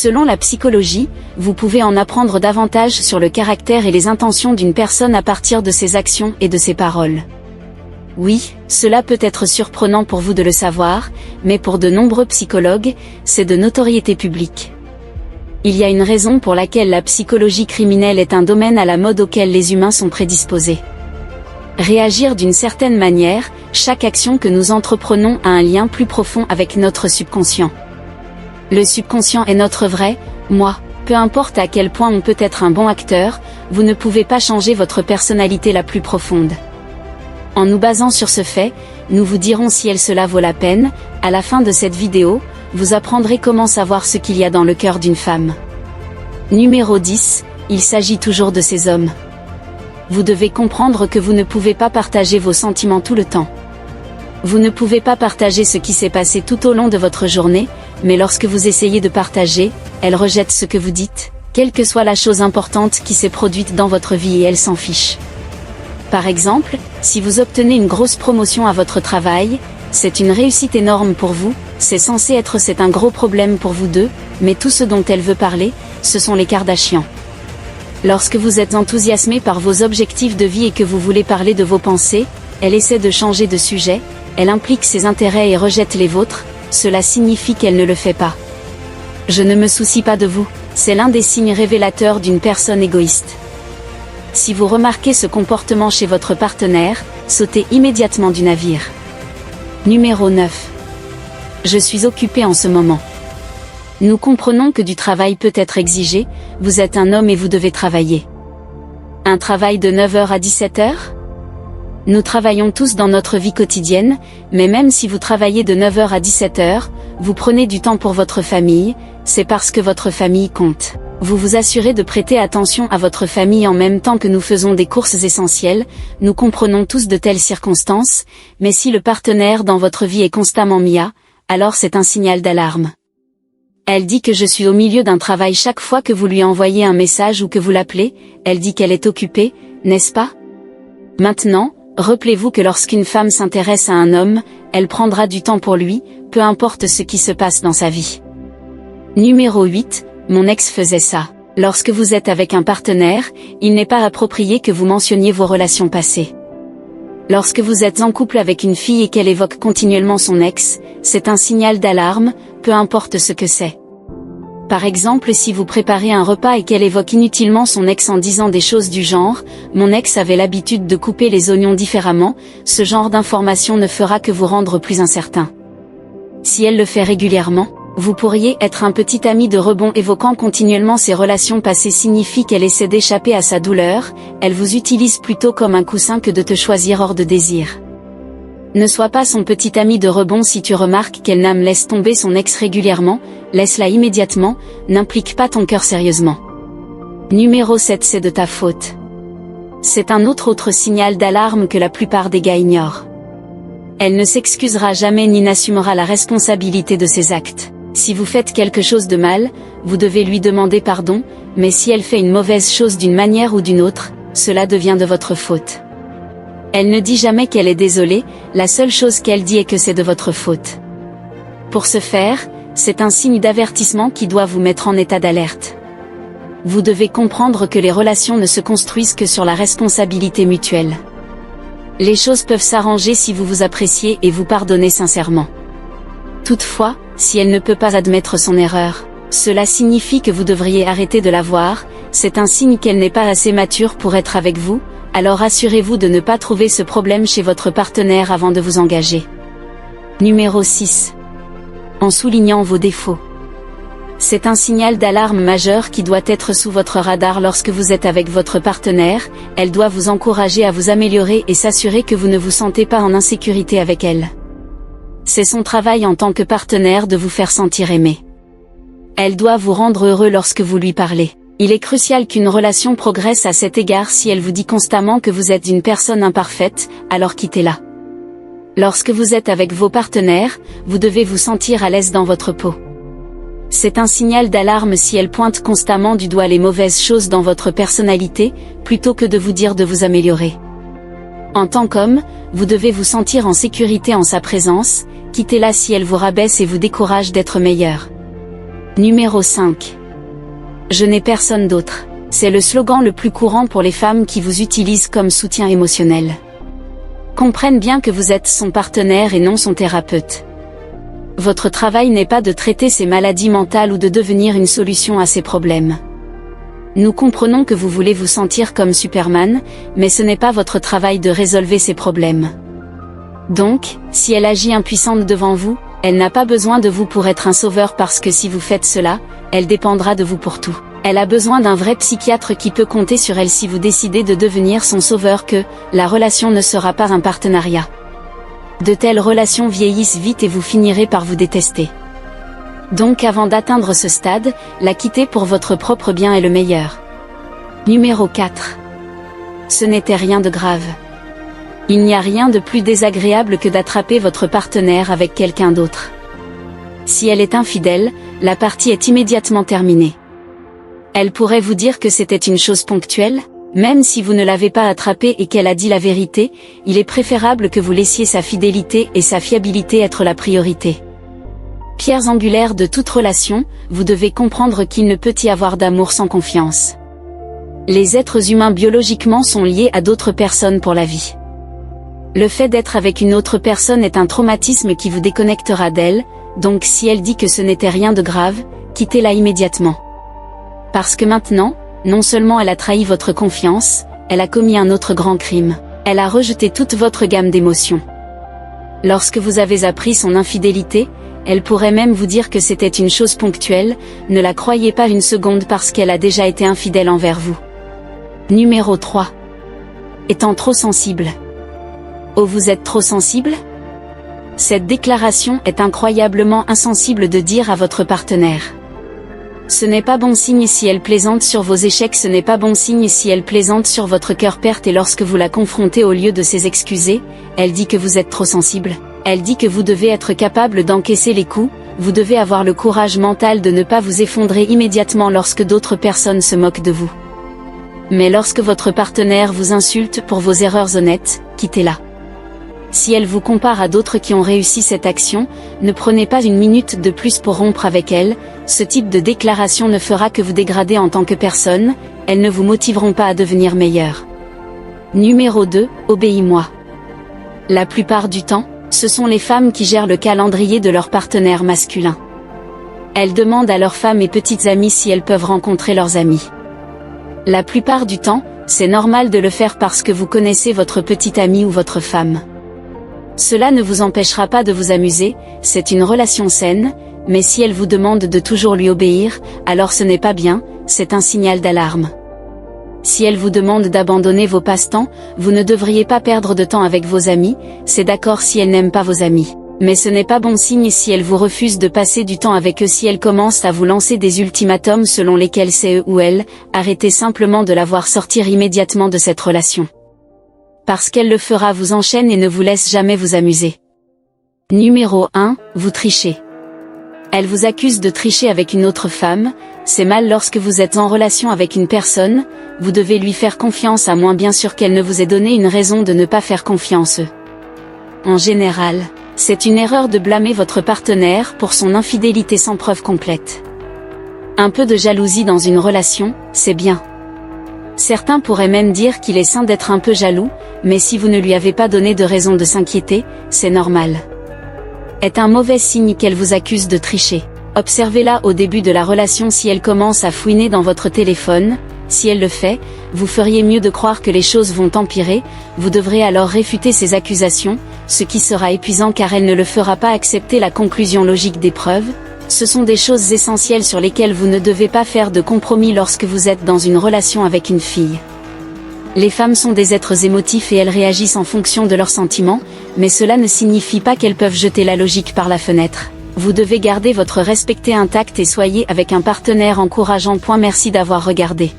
Selon la psychologie, vous pouvez en apprendre davantage sur le caractère et les intentions d'une personne à partir de ses actions et de ses paroles. Oui, cela peut être surprenant pour vous de le savoir, mais pour de nombreux psychologues, c'est de notoriété publique. Il y a une raison pour laquelle la psychologie criminelle est un domaine à la mode auquel les humains sont prédisposés. Réagir d'une certaine manière, chaque action que nous entreprenons a un lien plus profond avec notre subconscient. Le subconscient est notre vrai moi. Peu importe à quel point on peut être un bon acteur, vous ne pouvez pas changer votre personnalité la plus profonde. En nous basant sur ce fait, nous vous dirons si cela vaut la peine. À la fin de cette vidéo, vous apprendrez comment savoir ce qu'il y a dans le cœur d'une femme. Numéro 10, il s'agit toujours de ces hommes. Vous devez comprendre que vous ne pouvez pas partager vos sentiments tout le temps. Vous ne pouvez pas partager ce qui s'est passé tout au long de votre journée, mais lorsque vous essayez de partager, elle rejette ce que vous dites, quelle que soit la chose importante qui s'est produite dans votre vie et elle s'en fiche. Par exemple, si vous obtenez une grosse promotion à votre travail, c'est une réussite énorme pour vous, c'est un gros problème pour vous deux, mais tout ce dont elle veut parler, ce sont les Kardashians. Lorsque vous êtes enthousiasmé par vos objectifs de vie et que vous voulez parler de vos pensées, elle essaie de changer de sujet, elle implique ses intérêts et rejette les vôtres, cela signifie qu'elle ne le fait pas. Je ne me soucie pas de vous, c'est l'un des signes révélateurs d'une personne égoïste. Si vous remarquez ce comportement chez votre partenaire, sautez immédiatement du navire. Numéro 9. Je suis occupé en ce moment. Nous comprenons que du travail peut être exigé, vous êtes un homme et vous devez travailler. Un travail de 9h à 17h ? Nous travaillons tous dans notre vie quotidienne, mais même si vous travaillez de 9h à 17h, vous prenez du temps pour votre famille, c'est parce que votre famille compte. Vous vous assurez de prêter attention à votre famille en même temps que nous faisons des courses essentielles, nous comprenons tous de telles circonstances, mais si le partenaire dans votre vie est constamment Mia, alors c'est un signal d'alarme. Elle dit que je suis au milieu d'un travail chaque fois que vous lui envoyez un message ou que vous l'appelez, elle dit qu'elle est occupée, n'est-ce pas? Maintenant, rappelez-vous que lorsqu'une femme s'intéresse à un homme, elle prendra du temps pour lui, peu importe ce qui se passe dans sa vie. Numéro 8, mon ex faisait ça. Lorsque vous êtes avec un partenaire, il n'est pas approprié que vous mentionniez vos relations passées. Lorsque vous êtes en couple avec une fille et qu'elle évoque continuellement son ex, c'est un signal d'alarme, peu importe ce que c'est. Par exemple, si vous préparez un repas et qu'elle évoque inutilement son ex en disant des choses du genre « Mon ex avait l'habitude de couper les oignons différemment », ce genre d'information ne fera que vous rendre plus incertain. Si elle le fait régulièrement, vous pourriez être un petit ami de rebond évoquant continuellement ses relations passées signifie qu'elle essaie d'échapper à sa douleur, elle vous utilise plutôt comme un coussin que de te choisir hors de désir. Ne sois pas son petit ami de rebond si tu remarques qu'elle laisse tomber son ex régulièrement, laisse-la immédiatement, n'implique pas ton cœur sérieusement. Numéro 7, c'est de ta faute. C'est un autre signal d'alarme que la plupart des gars ignorent. Elle ne s'excusera jamais ni n'assumera la responsabilité de ses actes. Si vous faites quelque chose de mal, vous devez lui demander pardon, mais si elle fait une mauvaise chose d'une manière ou d'une autre, cela devient de votre faute. Elle ne dit jamais qu'elle est désolée, la seule chose qu'elle dit est que c'est de votre faute. Pour ce faire, c'est un signe d'avertissement qui doit vous mettre en état d'alerte. Vous devez comprendre que les relations ne se construisent que sur la responsabilité mutuelle. Les choses peuvent s'arranger si vous vous appréciez et vous pardonnez sincèrement. Toutefois, si elle ne peut pas admettre son erreur, cela signifie que vous devriez arrêter de la voir, c'est un signe qu'elle n'est pas assez mature pour être avec vous, alors assurez-vous de ne pas trouver ce problème chez votre partenaire avant de vous engager. Numéro 6. En soulignant vos défauts. C'est un signal d'alarme majeur qui doit être sous votre radar lorsque vous êtes avec votre partenaire, elle doit vous encourager à vous améliorer et s'assurer que vous ne vous sentez pas en insécurité avec elle. C'est son travail en tant que partenaire de vous faire sentir aimé. Elle doit vous rendre heureux lorsque vous lui parlez. Il est crucial qu'une relation progresse à cet égard si elle vous dit constamment que vous êtes une personne imparfaite, alors quittez-la. Lorsque vous êtes avec vos partenaires, vous devez vous sentir à l'aise dans votre peau. C'est un signal d'alarme si elle pointe constamment du doigt les mauvaises choses dans votre personnalité, plutôt que de vous dire de vous améliorer. En tant qu'homme, vous devez vous sentir en sécurité en sa présence, quittez-la si elle vous rabaisse et vous décourage d'être meilleur. Numéro 5. Je n'ai personne d'autre. C'est le slogan le plus courant pour les femmes qui vous utilisent comme soutien émotionnel. Comprennent bien que vous êtes son partenaire et non son thérapeute. Votre travail n'est pas de traiter ses maladies mentales ou de devenir une solution à ses problèmes. Nous comprenons que vous voulez vous sentir comme Superman, mais ce n'est pas votre travail de résolver ses problèmes. Donc, si elle agit impuissante devant vous, elle n'a pas besoin de vous pour être un sauveur parce que si vous faites cela, elle dépendra de vous pour tout. Elle a besoin d'un vrai psychiatre qui peut compter sur elle si vous décidez de devenir son sauveur que, la relation ne sera pas un partenariat. De telles relations vieillissent vite et vous finirez par vous détester. Donc avant d'atteindre ce stade, la quitter pour votre propre bien est le meilleur. Numéro 4. Ce n'était rien de grave. Il n'y a rien de plus désagréable que d'attraper votre partenaire avec quelqu'un d'autre. Si elle est infidèle, la partie est immédiatement terminée. Elle pourrait vous dire que c'était une chose ponctuelle, même si vous ne l'avez pas attrapée et qu'elle a dit la vérité, il est préférable que vous laissiez sa fidélité et sa fiabilité être la priorité. Pierres angulaires de toute relation, vous devez comprendre qu'il ne peut y avoir d'amour sans confiance. Les êtres humains biologiquement sont liés à d'autres personnes pour la vie. Le fait d'être avec une autre personne est un traumatisme qui vous déconnectera d'elle, donc si elle dit que ce n'était rien de grave, quittez-la immédiatement. Parce que maintenant, non seulement elle a trahi votre confiance, elle a commis un autre grand crime. Elle a rejeté toute votre gamme d'émotions. Lorsque vous avez appris son infidélité, elle pourrait même vous dire que c'était une chose ponctuelle, ne la croyez pas une seconde parce qu'elle a déjà été infidèle envers vous. Numéro 3. Étant trop sensible. Oh, vous êtes trop sensible? Cette déclaration est incroyablement insensible de dire à votre partenaire. Ce n'est pas bon signe si elle plaisante sur vos échecs, ce n'est pas bon signe si elle plaisante sur votre cœur perte et lorsque vous la confrontez au lieu de s'excuser, elle dit que vous êtes trop sensible. Elle dit que vous devez être capable d'encaisser les coups, vous devez avoir le courage mental de ne pas vous effondrer immédiatement lorsque d'autres personnes se moquent de vous. Mais lorsque votre partenaire vous insulte pour vos erreurs honnêtes, quittez-la. Si elle vous compare à d'autres qui ont réussi cette action, ne prenez pas une minute de plus pour rompre avec elle, ce type de déclaration ne fera que vous dégrader en tant que personne, elles ne vous motiveront pas à devenir meilleur. Numéro 2, obéis-moi. La plupart du temps, ce sont les femmes qui gèrent le calendrier de leur partenaire masculin. Elles demandent à leurs femmes et petites amies si elles peuvent rencontrer leurs amis. La plupart du temps, c'est normal de le faire parce que vous connaissez votre petite amie ou votre femme. Cela ne vous empêchera pas de vous amuser, c'est une relation saine, mais si elle vous demande de toujours lui obéir, alors ce n'est pas bien, c'est un signal d'alarme. Si elle vous demande d'abandonner vos passe-temps, vous ne devriez pas perdre de temps avec vos amis, c'est d'accord si elle n'aime pas vos amis. Mais ce n'est pas bon signe si elle vous refuse de passer du temps avec eux, si elle commence à vous lancer des ultimatums selon lesquels c'est eux ou elle, arrêtez simplement de la voir sortir immédiatement de cette relation. Parce qu'elle le fera vous enchaîne et ne vous laisse jamais vous amuser. Numéro 1, vous trichez. Elle vous accuse de tricher avec une autre femme, c'est mal lorsque vous êtes en relation avec une personne, vous devez lui faire confiance à moins bien sûr qu'elle ne vous ait donné une raison de ne pas faire confiance. En général, c'est une erreur de blâmer votre partenaire pour son infidélité sans preuve complète. Un peu de jalousie dans une relation, c'est bien. Certains pourraient même dire qu'il est sain d'être un peu jaloux, mais si vous ne lui avez pas donné de raison de s'inquiéter, c'est normal. Est un mauvais signe qu'elle vous accuse de tricher. Observez-la au début de la relation si elle commence à fouiner dans votre téléphone, si elle le fait, vous feriez mieux de croire que les choses vont empirer, vous devrez alors réfuter ces accusations, ce qui sera épuisant car elle ne le fera pas accepter la conclusion logique des preuves. Ce sont des choses essentielles sur lesquelles vous ne devez pas faire de compromis lorsque vous êtes dans une relation avec une fille. Les femmes sont des êtres émotifs et elles réagissent en fonction de leurs sentiments, mais cela ne signifie pas qu'elles peuvent jeter la logique par la fenêtre. Vous devez garder votre respect intact et soyez avec un partenaire encourageant. Merci d'avoir regardé.